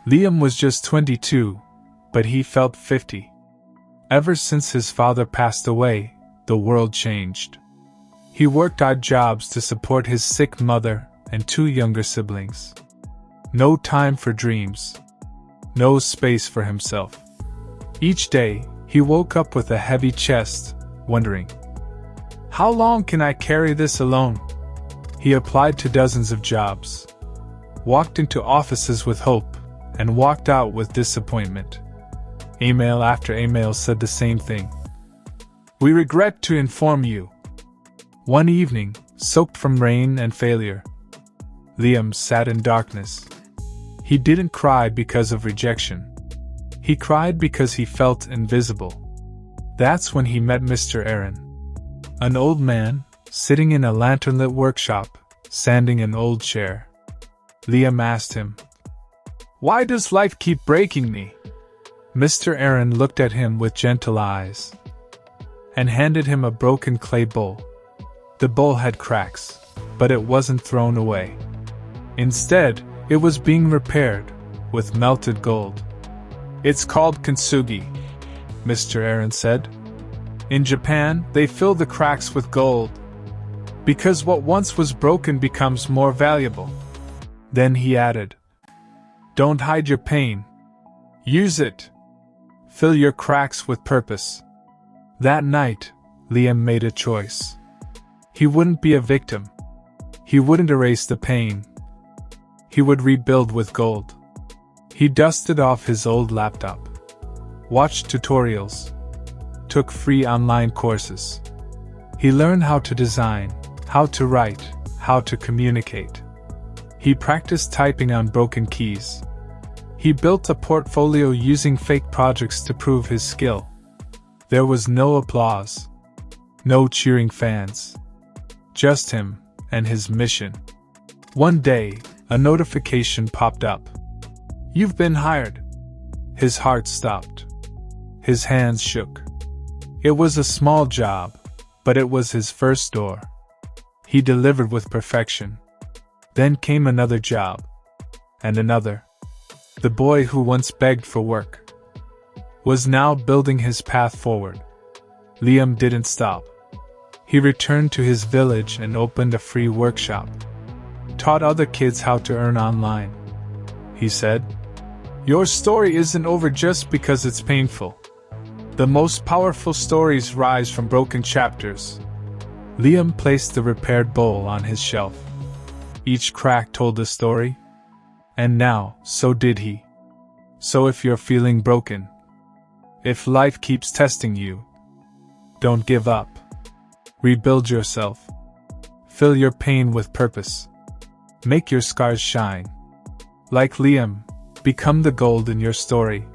Liam was just 22, but he felt 50. Ever since his father passed away, the world changed. He worked odd jobs to support his sick mother and 2 younger siblings. No time for dreams. No space for himself. Each day, he woke up with a heavy chest, wondering, "How long can I carry this alone?" He applied to dozens of jobs, walked into offices with hope, and walked out with disappointment. Email after email said the same thing. "We regret to inform you." One evening, soaked from rain and failure, Liam sat in darkness. He didn't cry because of rejection. He cried because he felt invisible. That's when he met Mr. Aaron, an old man, sitting in a lantern-lit workshop, sanding an old chair. Liam asked him, "Why does life keep breaking me?" Mr. Aaron looked at him with gentle eyes and handed him a broken clay bowl. The bowl had cracks, but it wasn't thrown away. Instead, it was being repaired with melted gold. "It's called Kintsugi," Mr. Aaron said. "In Japan, they fill the cracks with gold, because what once was broken becomes more valuable." Then he added, "Don't hide your pain. Use it. Fill your cracks with purpose." That night, Liam made a choice. He wouldn't be a victim. He wouldn't erase the pain. He would rebuild with gold. He dusted off his old laptop, watched tutorials, took free online courses. He learned how to design, how to write, how to communicate. He practiced typing on broken keys. He built a portfolio using fake projects to prove his skill. There was no applause, no cheering fans, just him and his mission. One day, a notification popped up. "You've been hired." His heart stopped. His hands shook. It was a small job, but it was his first door. He delivered with perfection. Then came another job. And another. The boy who once begged for work was now building his path forward. Liam didn't stop. He returned to his village and opened a free workshop. Taught other kids how to earn online. He said, "Your story isn't over just because it's painful. The most powerful stories rise from broken chapters." Liam placed the repaired bowl on his shelf. Each crack told a story. And now, so did he. So if you're feeling broken, if life keeps testing you, don't give up. Rebuild yourself. Fill your pain with purpose. Make your scars shine. Like Liam, become the gold in your story.